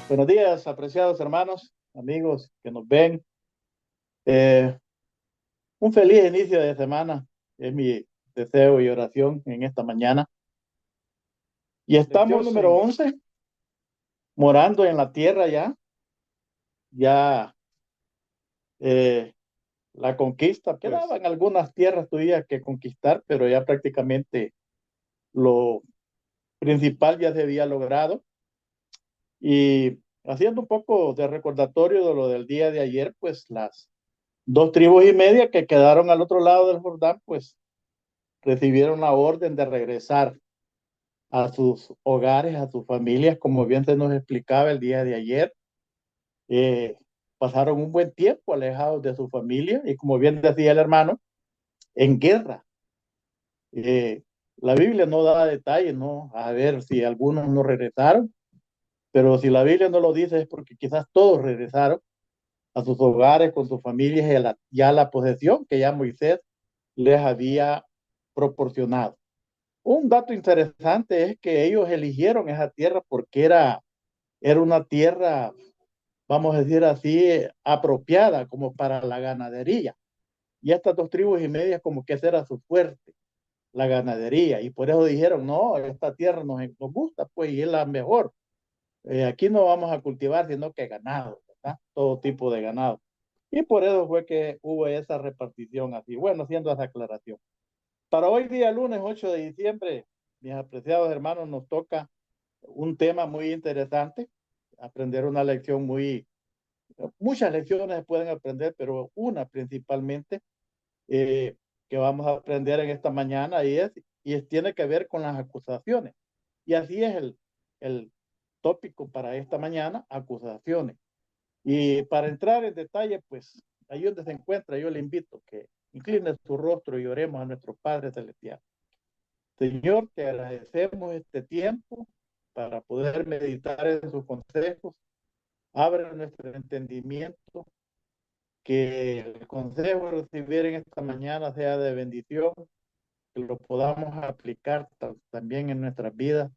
Buenos días, apreciados hermanos, amigos que nos ven. Eh, un feliz inicio de semana es mi deseo y oración en esta mañana. Y estamos, Lección número número 11, morando en la tierra ya. Ya eh, la conquista, pues, quedaban algunas tierras todavía que conquistar, pero ya prácticamente lo principal ya se había logrado. Y haciendo un poco de recordatorio de lo del día de ayer, pues las dos tribus y media que quedaron al otro lado del Jordán, pues recibieron la orden de regresar a sus hogares, a sus familias, como bien se nos explicaba el día de ayer. Eh, Pasaron un buen tiempo alejados de su familia y como bien decía el hermano, en guerra. Eh, la Biblia no da detalles, ¿no? A ver si algunos no regresaron, pero si la Biblia no lo dice es porque quizás todos regresaron a sus hogares con sus familias y a ya la posesión que ya Moisés les había proporcionado. Un dato interesante es que ellos eligieron esa tierra porque era una tierra, vamos a decir así, apropiada como para la ganadería. Y estas dos tribus y media como que ese era su fuerte, la ganadería. Y por eso dijeron, no, esta tierra nos gusta, pues, y es la mejor. Aquí no vamos a cultivar, sino que ganado, ¿verdad? Todo tipo de ganado. Y por eso fue que hubo esa repartición así. Bueno, haciendo esa aclaración. Para hoy día, lunes 8 de diciembre, mis apreciados hermanos, nos toca un tema muy interesante, aprender una lección muchas lecciones se pueden aprender, pero una principalmente eh, que vamos a aprender en esta mañana tiene que ver con las acusaciones. Y así es el tópico para esta mañana, acusaciones. Y para entrar en detalle, pues ahí donde se encuentra, yo le invito que incline su rostro y oremos a nuestro Padre Celestial. Señor, te agradecemos este tiempo para poder meditar en sus consejos. Abre nuestro entendimiento, que el consejo recibir en esta mañana sea de bendición, que lo podamos aplicar también en nuestras vidas,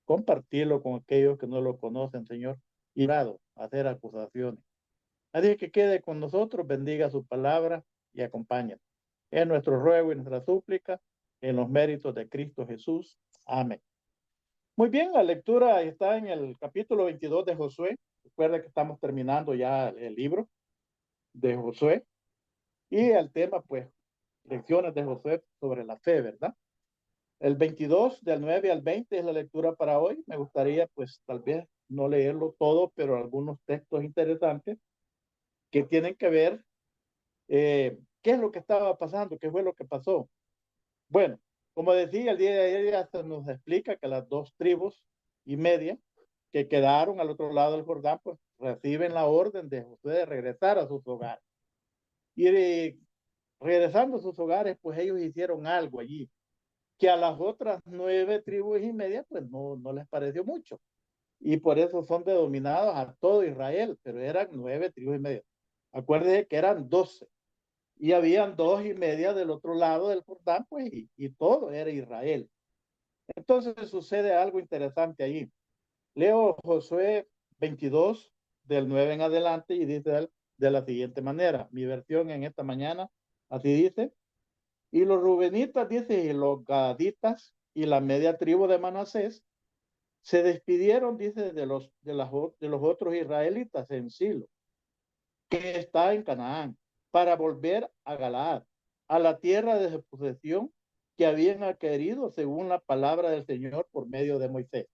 compartirlo con aquellos que no lo conocen, Señor, y hacer acusaciones. Así que quede con nosotros, bendiga su palabra y acompáñanos. Es nuestro ruego y nuestra súplica en los méritos de Cristo Jesús. Amén. Muy bien, la lectura está en el capítulo 22 de Josué. Recuerda que estamos terminando ya el libro de Josué y el tema, pues, lecciones de Josué sobre la fe, ¿verdad? El 22 del 9 al 20 es la lectura para hoy. Me gustaría, pues, tal vez no leerlo todo, pero algunos textos interesantes que tienen que ver qué es lo que estaba pasando, qué fue lo que pasó. Bueno, como decía, el día de ayer ya se nos explica que las dos tribus y media que quedaron al otro lado del Jordán, pues reciben la orden de Josué de regresar a sus hogares. Y regresando a sus hogares, pues ellos hicieron algo allí, que a las otras 9 tribus y media, pues no les pareció mucho. Y por eso son denominados a todo Israel, pero eran 9 tribus y media. Acuérdense que eran 12 y habían dos y media del otro lado del Jordán, pues, y todo era Israel. Entonces sucede algo interesante ahí. Leo Josué 22, del 9 en adelante, y dice él de la siguiente manera. Mi versión en esta mañana, así dice. Y los rubenitas, dice, y los gaditas y la media tribu de Manasés se despidieron, dice, de los otros israelitas en Silo, que está en Canaán, para volver a Galaad, a la tierra de su posesión que habían adquirido según la palabra del Señor por medio de Moisés.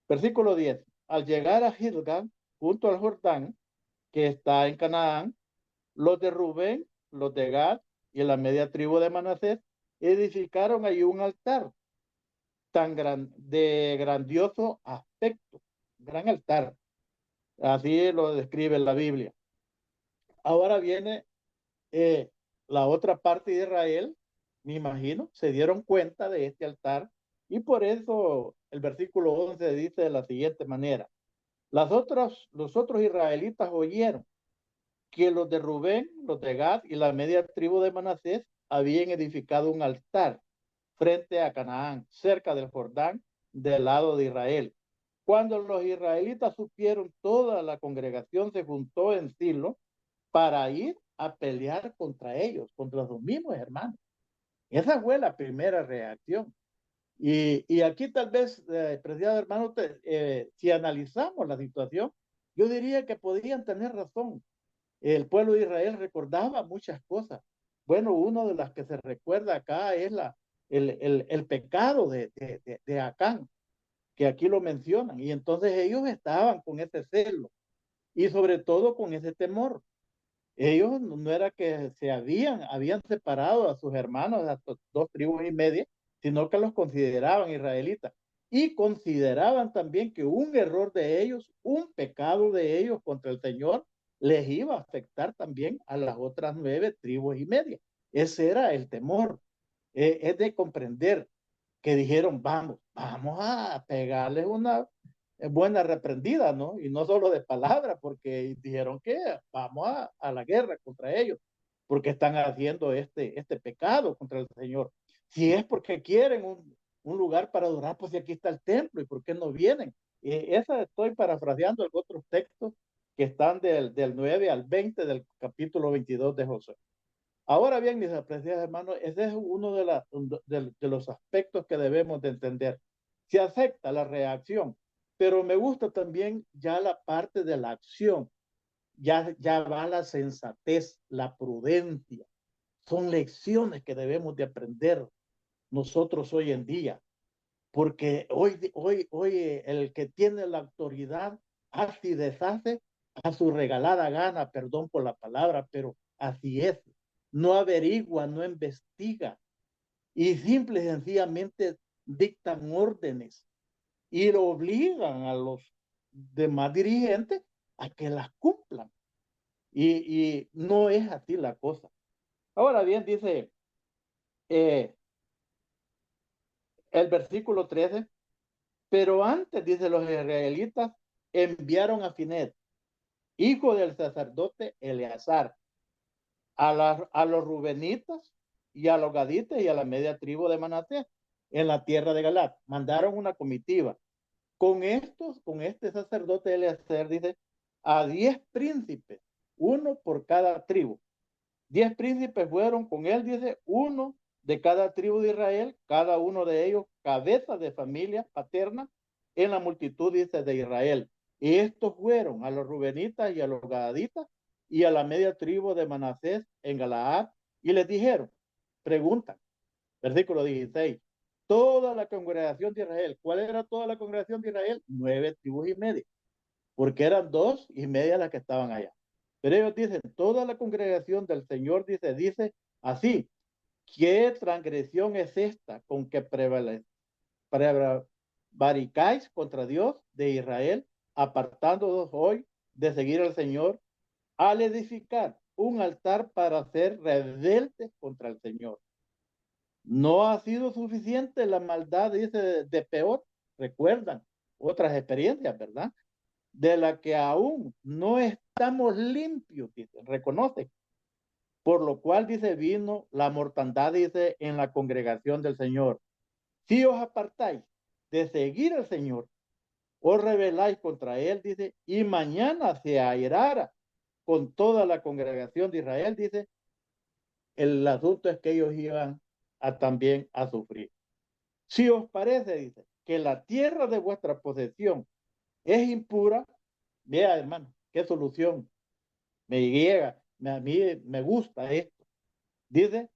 Versículo 10. Al llegar a Gilgal, junto al Jordán, que está en Canaán, los de Rubén, los de Gad y la media tribu de Manasés edificaron allí un altar de grandioso aspecto, gran altar. Así lo describe la Biblia. Ahora viene eh, la otra parte de Israel, me imagino, se dieron cuenta de este altar y por eso el versículo 11 dice de la siguiente manera. Los otros israelitas oyeron que los de Rubén, los de Gad y la media tribu de Manasés habían edificado un altar frente a Canaán, cerca del Jordán, del lado de Israel. Cuando los israelitas supieron, toda la congregación se juntó en Silo para ir a pelear contra ellos, contra sus mismos hermanos. Esa fue la primera reacción. Y aquí tal vez, preciado hermano, si analizamos la situación, yo diría que podrían tener razón. El pueblo de Israel recordaba muchas cosas. Bueno, una de las que se recuerda acá es el pecado de Acán, que aquí lo mencionan. Y entonces ellos estaban con ese celo y sobre todo con ese temor. Ellos no era que se habían separado a sus hermanos, a dos tribus y media, sino que los consideraban israelitas. Y consideraban también que un error de ellos, un pecado de ellos contra el Señor, les iba a afectar también a las otras 9 tribus y media. Ese era el temor. Es de comprender que dijeron, vamos a pegarles una buena reprendida, ¿no? Y no solo de palabra, porque dijeron que vamos a la guerra contra ellos, porque están haciendo este pecado contra el Señor. Si es porque quieren un lugar para adorar, pues aquí está el templo, ¿y por qué no vienen? Esa estoy parafraseando en otros textos que están del 9 al 20 del capítulo 22 de Josué. Ahora bien, mis apreciados hermanos, ese es uno de los aspectos que debemos de entender. Se acepta la reacción, pero me gusta también ya la parte de la acción. Ya va la sensatez, la prudencia. Son lecciones que debemos de aprender nosotros hoy en día, porque hoy el que tiene la autoridad hace y deshace a su regalada gana, perdón por la palabra, pero así es. No averigua, no investiga y simple y sencillamente dictan órdenes y lo obligan a los demás dirigentes a que las cumplan. Y no es así la cosa. Ahora bien, dice eh, el versículo 13, pero antes, dice, los israelitas enviaron a Finet, hijo del sacerdote Eleazar, a los rubenitas y a los gaditas y a la media tribu de Manasés en la tierra de Galat. Mandaron una comitiva. Con este sacerdote Eleazar, dice, a 10 príncipes, uno por cada tribu. 10 príncipes fueron con él, dice, uno de cada tribu de Israel, cada uno de ellos cabeza de familia paterna en la multitud, dice, de Israel. Y estos fueron a los rubenitas y a los gaditas y a la media tribu de Manasés en Galaad y les dijeron, preguntan, versículo 16, toda la congregación de Israel, ¿cuál era toda la congregación de Israel? 9 tribus y media, porque eran 2 y media las que estaban allá. Pero ellos dicen, toda la congregación del Señor dice así, ¿qué transgresión es esta con que prevaricáis contra Dios de Israel, apartándonos hoy de seguir al Señor, al edificar un altar para ser rebeldes contra el Señor? No ha sido suficiente la maldad, dice, de peor. Recuerdan otras experiencias, ¿verdad? De la que aún no estamos limpios, dice, reconoce. Por lo cual, dice, vino la mortandad, dice, en la congregación del Señor. Si os apartáis de seguir al Señor, os rebeláis contra él, dice, y mañana se airara con toda la congregación de Israel, dice, el asunto es que ellos iban también a sufrir. Si os parece, dice, que la tierra de vuestra posesión es impura, vea, hermano, qué solución. Me llega, a mí me gusta esto. Dice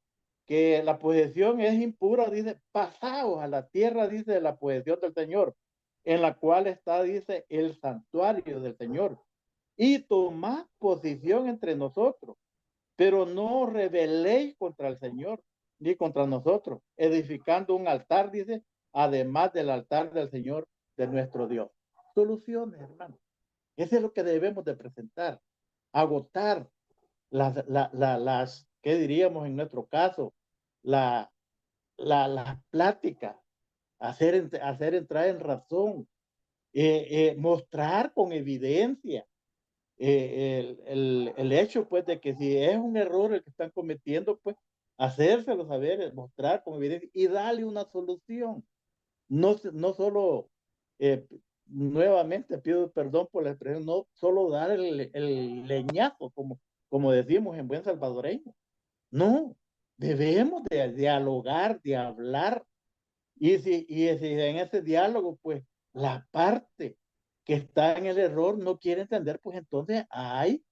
que la posesión es impura, dice, pasaos a la tierra, dice, de la posesión del Señor, en la cual está, dice, el santuario del Señor. Y tomad posición entre nosotros, pero no os rebeléis contra el Señor, ni contra nosotros, edificando un altar, dice, además del altar del Señor, de nuestro Dios. Soluciones, hermano. Eso es lo que debemos de presentar, agotar ¿qué diríamos en nuestro caso? La plática, hacer entrar en razón, mostrar con evidencia el hecho, pues, de que si es un error el que están cometiendo, pues, hacérselo saber, mostrar con evidencia y darle una solución. No solo nuevamente pido perdón por la expresión, no solo dar el leñazo, como decimos en buen salvadoreño. No, debemos de dialogar, de hablar. Y si en ese diálogo, pues, la parte que está en el error no quiere entender, pues entonces hay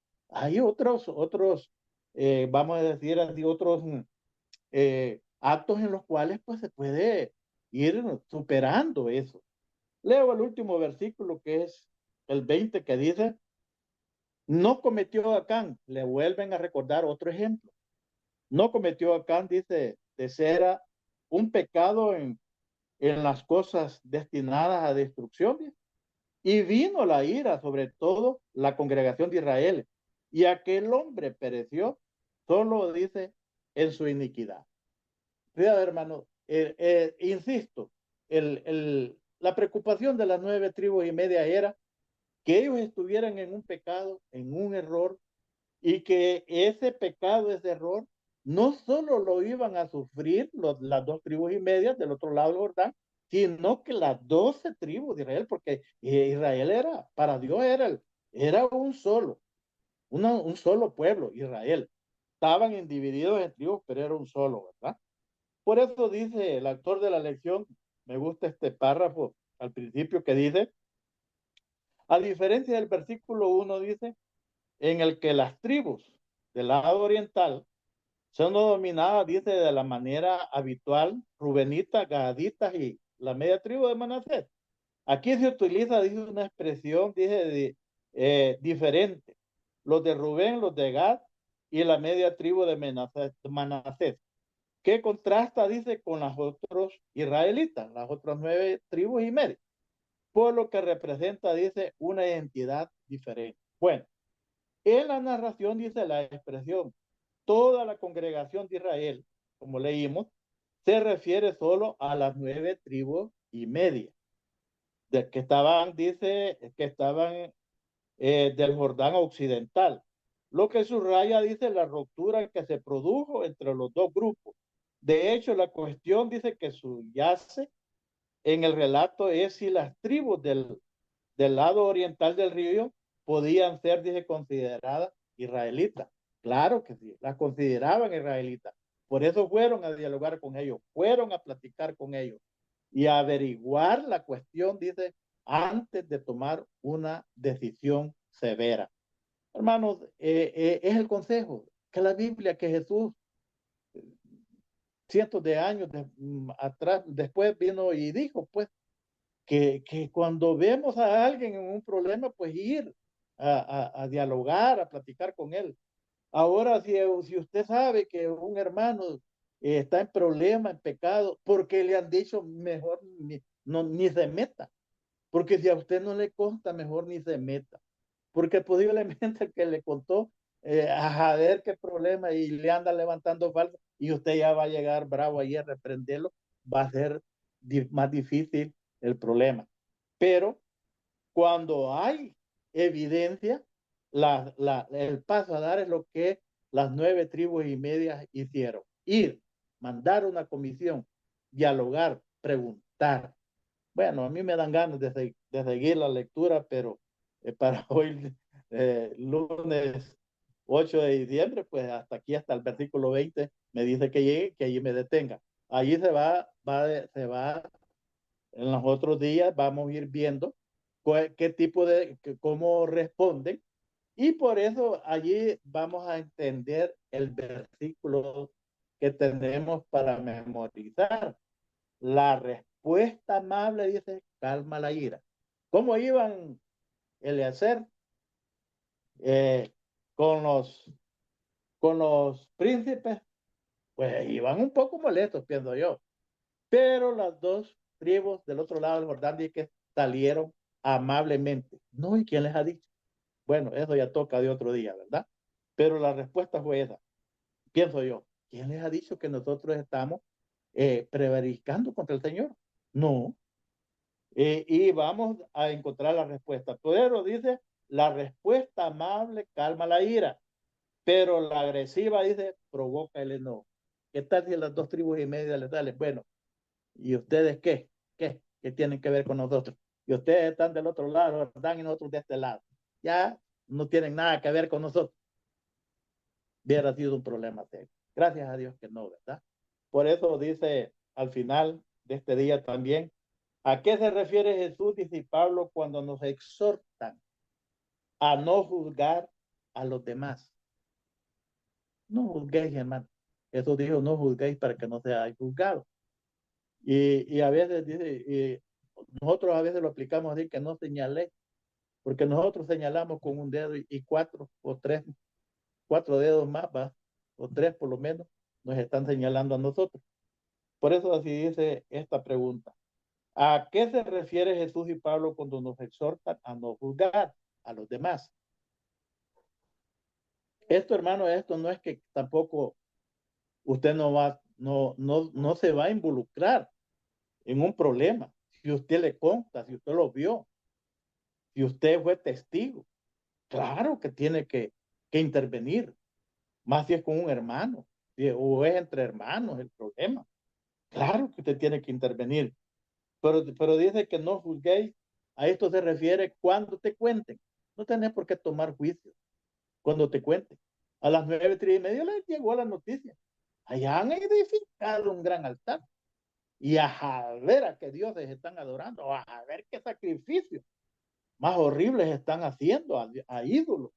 otros, vamos a decir así, otros actos en los cuales, pues, se puede ir superando eso. Leo el último versículo, que es el 20, que dice: no cometió Acán. Le vuelven a recordar otro ejemplo. No cometió Acán, dice, de ser un pecado en las cosas destinadas a destrucción. Y vino la ira sobre todo la congregación de Israel. Y aquel hombre pereció, solo dice, en su iniquidad. Cuidado, hermano. Insisto, la preocupación de las 9 tribus y media era que ellos estuvieran en un pecado, en un error, y que ese pecado, ese error, no solo lo iban a sufrir las 2 tribus y media del otro lado del Jordán, sino que las 12 tribus de Israel, porque Israel era, para Dios era un solo pueblo, Israel. Estaban divididos en tribus, pero era un solo, ¿verdad? Por eso dice el autor de la lección, me gusta este párrafo al principio que dice, a diferencia del versículo 1, dice, en el que las tribus del lado oriental son dominadas, dice, de la manera habitual, rubenitas, gaditas y la media tribu de Manasés. Aquí se utiliza, dice, una expresión, dice, diferente. Los de Rubén, los de Gad y la media tribu de Manasés, que contrasta, dice, con las otros israelitas, las otras 9 tribus y media, por lo que representa, dice, una identidad diferente. Bueno, en la narración dice la expresión, toda la congregación de Israel, como leímos, se refiere solo a las 9 tribus y media, que estaban, dice, que estaban del Jordán occidental. Lo que subraya, dice, la ruptura que se produjo entre los dos grupos. De hecho, la cuestión, dice, que subyace en el relato es si las tribus del lado oriental del río podían ser, dice, consideradas israelitas. Claro que sí, las consideraban israelitas. Por eso fueron a dialogar con ellos, fueron a platicar con ellos y a averiguar la cuestión, dice, antes de tomar una decisión severa. Hermanos, es el consejo que la Biblia, que Jesús, cientos de años atrás, después vino y dijo, pues, que cuando vemos a alguien en un problema, pues ir a dialogar, a platicar con él. Ahora, si usted sabe que un hermano está en problema, en pecado, porque le han dicho mejor ni se meta, porque si a usted no le consta, mejor ni se meta, porque posiblemente el que le contó, a ver qué problema y le anda levantando falso y usted ya va a llegar bravo ahí a reprenderlo, va a ser más difícil el problema. Pero cuando hay evidencia, el paso a dar es lo que las 9 tribus y media hicieron. Ir, mandar una comisión, dialogar, preguntar. Bueno, a mí me dan ganas de seguir la lectura, pero para hoy, lunes 8 de diciembre, pues hasta aquí, hasta el versículo 20, me dice que llegue, que allí me detenga. Allí se va en los otros días, vamos a ir viendo qué tipo cómo responden. Y por eso allí vamos a entender el versículo que tenemos para memorizar. La respuesta amable dice, calma la ira. ¿Cómo iban Eliezer eh, con los príncipes? Pues iban un poco molestos, pienso yo. Pero las 2 tribus del otro lado del Jordán dice que salieron amablemente. No, ¿y quién les ha dicho? Bueno, eso ya toca de otro día, ¿verdad? Pero la respuesta fue esa. Pienso yo, ¿quién les ha dicho que nosotros estamos prevaricando contra el Señor? No. Y vamos a encontrar la respuesta. Pero dice, la respuesta amable calma la ira, pero la agresiva, dice, provoca el enojo. ¿Qué tal si las 2 tribus y media les salen? Bueno, ¿y ustedes qué? ¿Qué tienen que ver con nosotros? y ustedes están del otro lado, ¿verdad? Y nosotros de este lado. Ya no tienen nada que ver con nosotros. Hubiera sido un problema serio. Gracias a Dios que no, ¿verdad? Por eso dice al final de este día también, ¿a qué se refiere Jesús, dice Pablo, cuando nos exhortan a no juzgar a los demás? No juzguéis, hermano. Eso dijo, no juzguéis para que no seáis juzgados. Y a veces dice, nosotros a veces lo aplicamos así, que no señalé, porque nosotros señalamos con un dedo y cuatro o tres, cuatro dedos más, ¿va? O tres por lo menos, nos están señalando a nosotros. Por eso así dice esta pregunta. ¿A qué se refiere Jesús y Pablo cuando nos exhortan a no juzgar a los demás? Esto, hermano, esto no es que tampoco usted no se va a involucrar en un problema. Si usted le consta, si usted lo vio, si usted fue testigo, claro que tiene que intervenir, más si es con un hermano, o es entre hermanos el problema. Claro que usted tiene que intervenir, pero dice que no juzguéis. A esto se refiere cuando te cuenten. No tenés por qué tomar juicio cuando te cuenten. A las 9:30 les llegó la noticia. Allá han edificado un gran altar. Y a ver a qué dioses están adorando, a ver qué sacrificios más horribles están haciendo a ídolos.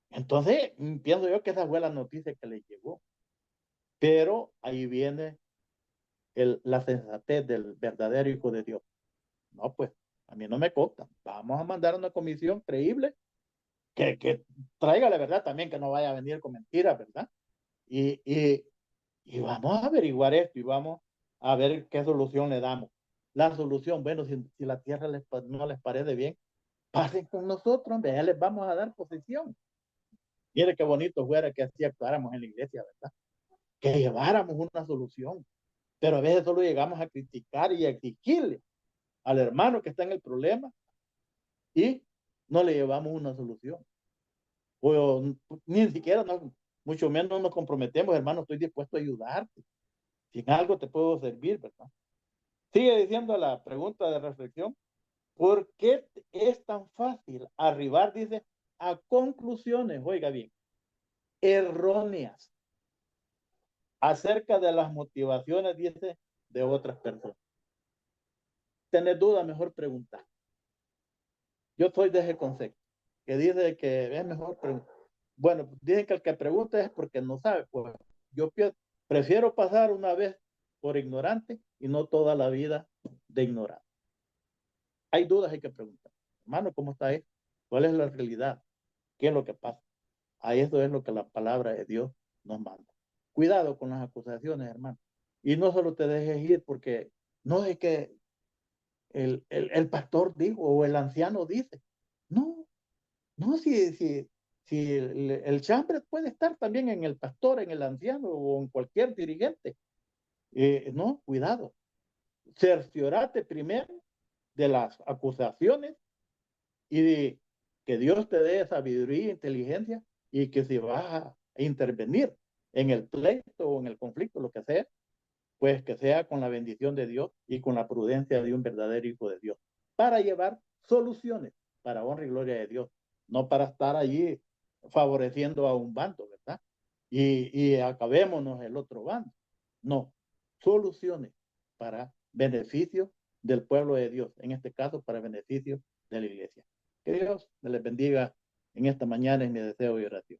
Entonces, pienso yo que esa fue la noticia que les llegó. Pero ahí viene la sensatez del verdadero Hijo de Dios. No, pues, a mí no me consta. Vamos a mandar una comisión creíble que traiga la verdad también, que no vaya a venir con mentiras, ¿verdad? Y, y, y vamos a averiguar esto y vamos a ver qué solución le damos. La solución, bueno, si la tierra no les parece bien, pasen con nosotros, hombre, ya les vamos a dar posesión. Mire qué bonito fuera que así actuáramos en la iglesia, ¿verdad? Que lleváramos una solución. Pero a veces solo llegamos a criticar y a exigirle al hermano que está en el problema y no le llevamos una solución. O ni siquiera, mucho menos nos comprometemos, hermano, estoy dispuesto a ayudarte. Si en algo te puedo servir, ¿verdad? Sigue diciendo la pregunta de reflexión. ¿Por qué es tan fácil arribar, dice, a conclusiones, oiga bien, erróneas acerca de las motivaciones, dice, de otras personas? ¿Tenés duda? Mejor preguntar. Yo soy de ese concepto, que dice que es mejor preguntar. Bueno, dicen que el que pregunta es porque no sabe. Pues yo prefiero pasar una vez por ignorante y no toda la vida de ignorante. Hay dudas, hay que preguntar. Hermano, ¿cómo está esto? ¿Cuál es la realidad? ¿Qué es lo que pasa? A eso es lo que la palabra de Dios nos manda. Cuidado con las acusaciones, hermano. Y no solo te dejes ir porque no es que el pastor dijo o el anciano dice. No, no, si el chambre puede estar también en el pastor, en el anciano o en cualquier dirigente. No, cuidado. Cerciorate primero de las acusaciones y de que Dios te dé sabiduría e inteligencia y que si vas a intervenir en el pleito o en el conflicto, lo que sea, pues que sea con la bendición de Dios y con la prudencia de un verdadero hijo de Dios, para llevar soluciones para honra y gloria de Dios, no para estar allí favoreciendo a un bando, ¿verdad? Y acabémonos el otro bando. No, soluciones para beneficio del pueblo de Dios, en este caso para beneficio de la iglesia. Que Dios les bendiga en esta mañana, en mi deseo y oración.